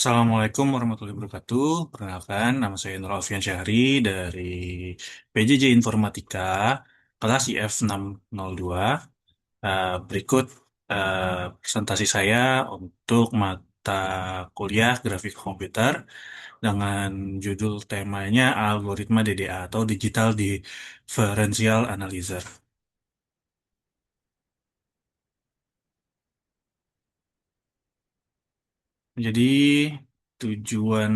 Assalamualaikum warahmatullahi wabarakatuh. Perkenalkan, nama saya Nur Alfian Syahri dari PJJ Informatika, kelas IF 602. Berikut presentasi saya untuk mata kuliah grafik komputer dengan judul temanya Algoritma DDA atau Digital Differential Analyzer. Jadi, tujuan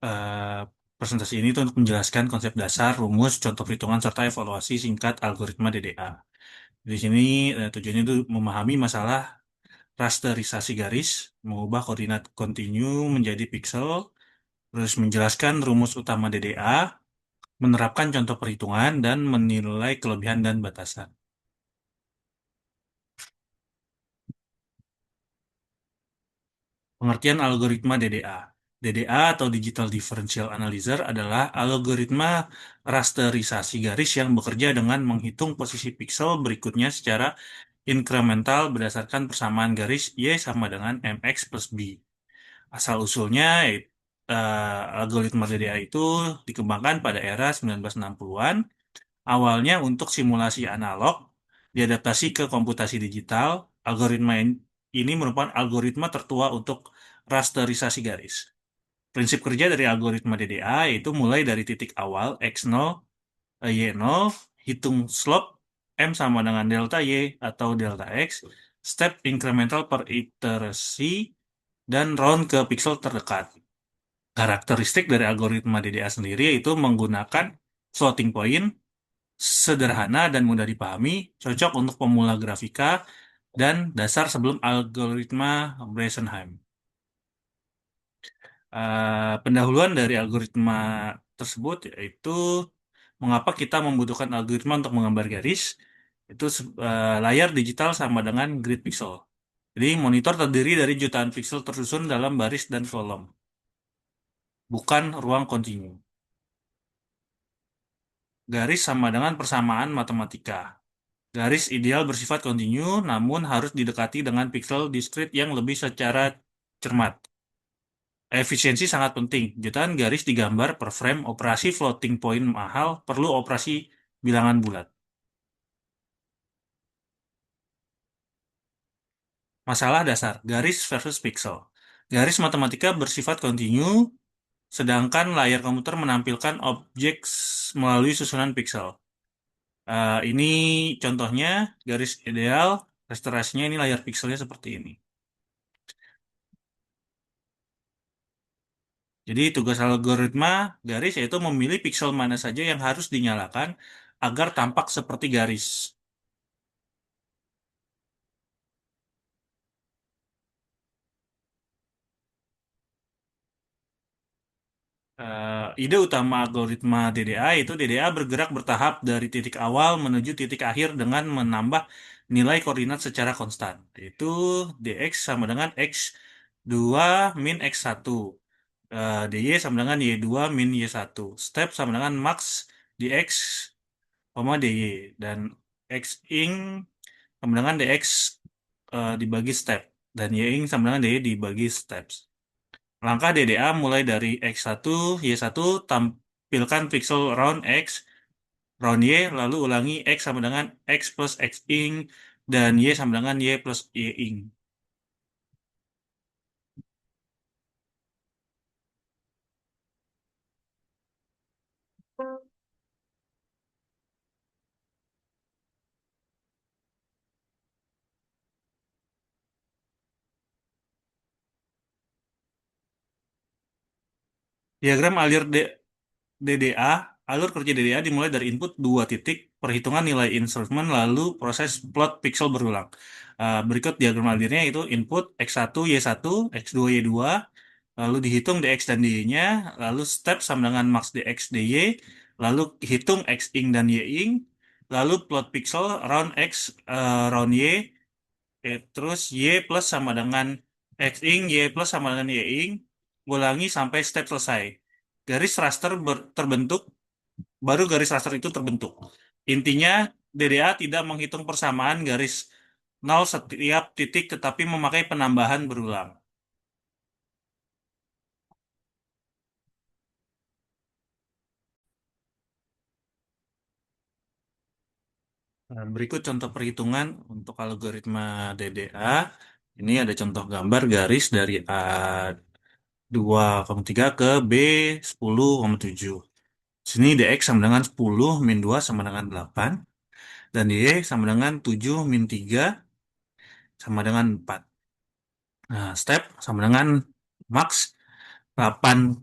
eh, presentasi ini itu untuk menjelaskan konsep dasar, rumus, contoh perhitungan, serta evaluasi singkat algoritma DDA. Di sini tujuannya itu memahami masalah rasterisasi garis, mengubah koordinat kontinu menjadi piksel, terus menjelaskan rumus utama DDA, menerapkan contoh perhitungan, dan menilai kelebihan dan batasan. Pengertian algoritma DDA. DDA atau Digital Differential Analyzer adalah algoritma rasterisasi garis yang bekerja dengan menghitung posisi piksel berikutnya secara inkremental berdasarkan persamaan garis Y sama dengan MX plus B. Asal-usulnya, algoritma DDA itu dikembangkan pada era 1960-an, awalnya untuk simulasi analog, diadaptasi ke komputasi digital. Algoritma ini merupakan algoritma tertua untuk rasterisasi garis. Prinsip kerja dari algoritma DDA yaitu mulai dari titik awal X0, Y0, hitung slope M sama dengan delta Y atau delta X, step incremental per iterasi, dan round ke pixel terdekat. Karakteristik dari algoritma DDA sendiri yaitu menggunakan floating point, sederhana dan mudah dipahami, cocok untuk pemula grafika, dan dasar sebelum algoritma Bresenheim. Pendahuluan dari algoritma tersebut yaitu mengapa kita membutuhkan algoritma untuk menggambar garis. Itu layar digital sama dengan grid pixel. Jadi monitor terdiri dari jutaan pixel tersusun dalam baris dan kolom, bukan ruang kontinu. Garis sama dengan persamaan matematika. Garis ideal bersifat kontinu, namun harus didekati dengan pixel diskrit yang lebih secara cermat. Efisiensi sangat penting. Jutaan garis digambar per frame. Operasi floating point mahal, perlu operasi bilangan bulat. Masalah dasar, garis versus pixel. Garis matematika bersifat kontinu, sedangkan layar komputer menampilkan objek melalui susunan pixel. Ini contohnya, garis ideal, restorasinya ini layar pixelnya seperti ini. Jadi tugas algoritma garis yaitu memilih pixel mana saja yang harus dinyalakan agar tampak seperti garis. Ide utama algoritma DDA itu DDA bergerak bertahap dari titik awal menuju titik akhir dengan menambah nilai koordinat secara konstan. Yaitu dx sama dengan x2 min x1. dy sama dengan y2 min y1. Step sama dengan max dx, dy. Dan x ing sama dengan dx dibagi step. Dan y ing sama dengan dy dibagi steps. Langkah DDA mulai dari X1, Y1, tampilkan pixel round X, round Y, lalu ulangi X sama dengan X plus X ing, dan Y sama dengan Y plus Y ing. Diagram DDA, alur kerja DDA dimulai dari input dua titik, perhitungan nilai instrumen, lalu proses plot pixel berulang. Berikut diagram alirnya itu input X1, Y1, X2, Y2, lalu dihitung dx dan dy-nya, lalu step sama dengan max dx dy, lalu hitung x ing dan y ing, lalu plot pixel round x, round y, terus y plus sama dengan x ing, y plus sama dengan y ing, ulangi sampai step selesai. Garis raster terbentuk, baru garis raster itu terbentuk. Intinya DDA tidak menghitung persamaan garis Nol setiap titik tetapi memakai penambahan berulang. Nah, berikut contoh perhitungan untuk algoritma DDA. Ini ada contoh gambar garis dari A2,3 ke B10,7. Sini DX sama dengan 10 min 2 sama dengan 8. Dan Y sama dengan 7 min 3 sama dengan 4. Nah, step sama dengan max 8,4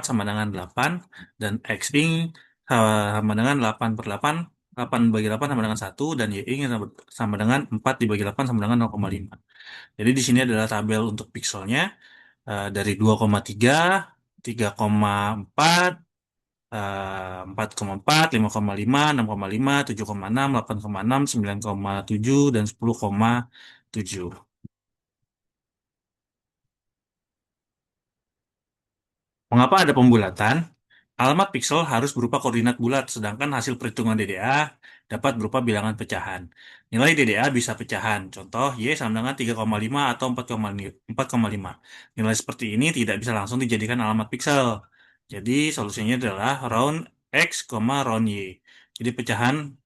sama dengan 8. Dan X ing sama dengan 8 per 8. 8 bagi 8 sama dengan 1. Dan Y ing sama dengan 4 dibagi 8 sama dengan 0,5. Jadi di sini adalah tabel untuk pixelnya. Dari 2,3, 3,4, 4,4, 5,5, 6,5, 7,6, 8,6, 9,7, dan 10,7. Mengapa ada pembulatan? Alamat piksel harus berupa koordinat bulat, sedangkan hasil perhitungan DDA dapat berupa bilangan pecahan. Nilai DDA bisa pecahan, contoh Y sama dengan 3,5 atau 4,5. Nilai seperti ini tidak bisa langsung dijadikan alamat piksel. Jadi solusinya adalah round X, round Y. Jadi pecahan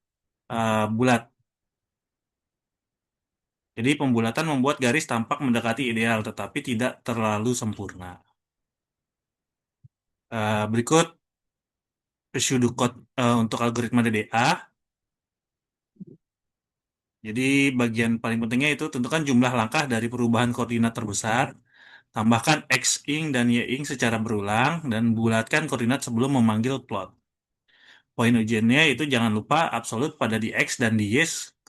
bulat. Jadi pembulatan membuat garis tampak mendekati ideal, tetapi tidak terlalu sempurna. Berikut pseudocode untuk algoritma DDA. Jadi bagian paling pentingnya itu tentukan jumlah langkah dari perubahan koordinat terbesar, tambahkan X-ing dan Y-ing secara berulang, dan bulatkan koordinat sebelum memanggil plot. Poin ujiannya itu jangan lupa absolut pada di X dan di Y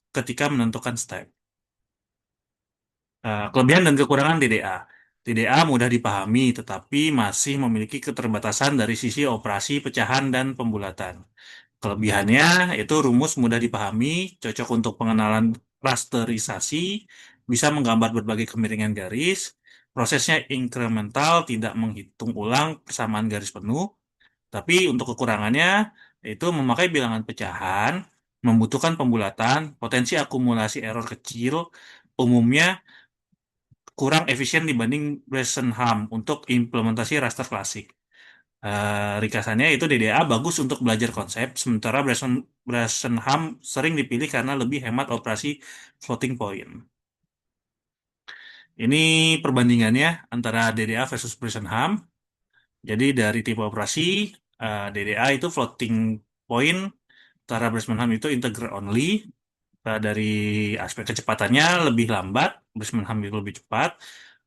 ketika menentukan step. Kelebihan dan kekurangan DDA. DDA mudah dipahami, tetapi masih memiliki keterbatasan dari sisi operasi pecahan dan pembulatan. Kelebihannya itu rumus mudah dipahami, cocok untuk pengenalan rasterisasi, bisa menggambar berbagai kemiringan garis, prosesnya incremental, tidak menghitung ulang persamaan garis penuh, tapi untuk kekurangannya itu memakai bilangan pecahan, membutuhkan pembulatan, potensi akumulasi error kecil, umumnya kurang efisien dibanding Bresenham untuk implementasi raster klasik. Ringkasannya itu DDA bagus untuk belajar konsep, sementara Bresenham sering dipilih karena lebih hemat operasi floating point. Ini perbandingannya antara DDA versus Bresenham. Jadi dari tipe operasi, DDA itu floating point, sementara Bresenham itu integer only. Dari aspek kecepatannya lebih lambat, Brisman-Ham itu lebih cepat.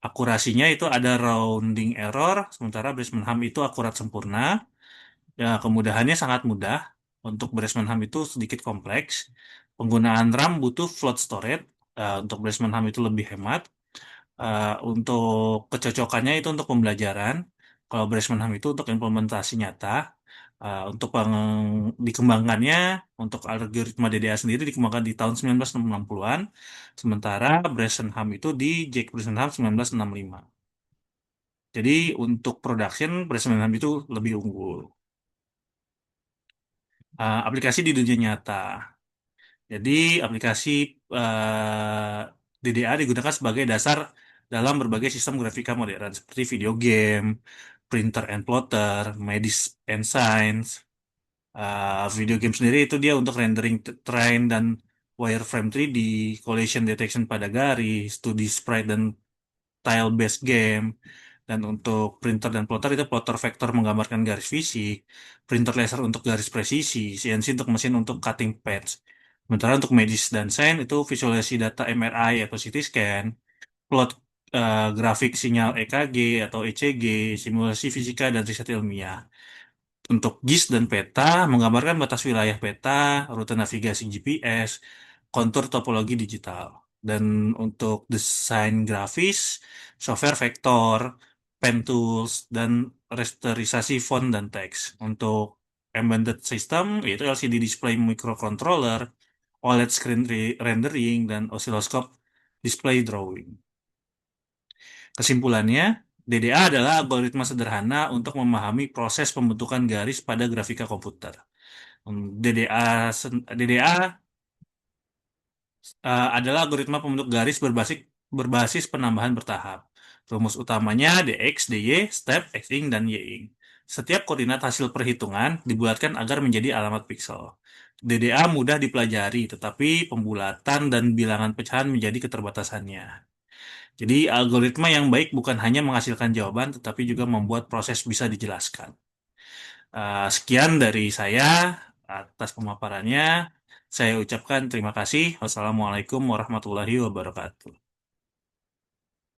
Akurasinya itu ada rounding error, sementara Brisman-Ham itu akurat sempurna. Ya, kemudahannya sangat mudah. Untuk Brisman-Ham itu sedikit kompleks. Penggunaan RAM butuh float storage. Untuk Brisman-Ham itu lebih hemat. Untuk kecocokannya itu untuk pembelajaran. Kalau Brisman-Ham itu untuk implementasi nyata. Untuk dikembangkannya, untuk algoritma DDA sendiri dikembangkan di tahun 1960-an, sementara Bresenham itu di Jack Bresenham 1965. Jadi untuk production, Bresenham itu lebih unggul. Aplikasi di dunia nyata. Jadi aplikasi DDA digunakan sebagai dasar dalam berbagai sistem grafika modern seperti video game, printer and plotter, medis and science. Video game sendiri itu dia untuk rendering terrain dan wireframe 3D, collision detection pada garis, 2D sprite dan tile-based game. Dan untuk printer dan plotter itu plotter vektor menggambarkan garis fisik, printer laser untuk garis presisi, CNC untuk mesin untuk cutting pads. Sementara untuk medis dan sains itu visualisasi data MRI atau CT scan, plot grafik sinyal EKG atau ECG, simulasi fisika dan riset ilmiah. Untuk GIS dan peta menggambarkan batas wilayah peta, rute navigasi GPS, kontur topologi digital. Dan untuk desain grafis, software vektor, pen tools, dan rasterisasi font dan teks. Untuk embedded system, yaitu LCD display microcontroller, OLED screen rendering, dan oscilloscope display drawing. Kesimpulannya, DDA adalah algoritma sederhana untuk memahami proses pembentukan garis pada grafika komputer. DDA adalah algoritma pembentuk garis berbasis penambahan bertahap. Rumus utamanya dx, dy, step, xing, dan ying. Setiap koordinat hasil perhitungan dibulatkan agar menjadi alamat piksel. DDA mudah dipelajari, tetapi pembulatan dan bilangan pecahan menjadi keterbatasannya. Jadi, algoritma yang baik bukan hanya menghasilkan jawaban, tetapi juga membuat proses bisa dijelaskan. Sekian dari saya atas pemaparannya. Saya ucapkan terima kasih. Wassalamualaikum warahmatullahi wabarakatuh.